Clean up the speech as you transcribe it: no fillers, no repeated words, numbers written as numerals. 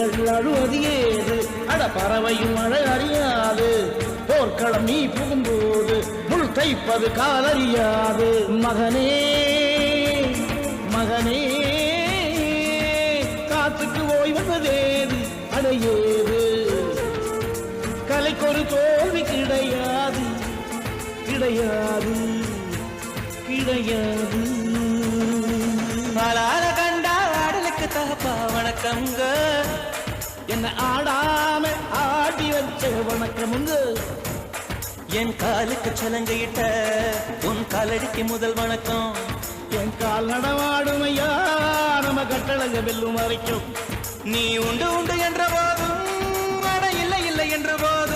கிளிகள் அழுவது ஏது அட பறவையும் மழை அறியாது போர்க்களம் நீ புகும்போது முள் தைப்பது காலறியாது மகனே மகனே காத்துக்கு ஓய்வதேது அடையேது கலைக்கொரு தோல்வி கிடையாது கிடையாது கிடையாது ஆளால கண்டா ஆடலுக்கு தகப்பா வணக்கம்ங்க என்ன ஆடாம ஆடி வச்ச வணக்கமுங்க என் காலுக்கு சலங்கையிட்ட உன் காலடிக்கு முதல் வணக்கம் என் கால் நடமாடுமையா நம்ம கட்டளங்க வெல்லும் வரைக்கும் நீ உண்டு உண்டு என்ற போதும் அட இல்லை இல்லை என்ற போதும்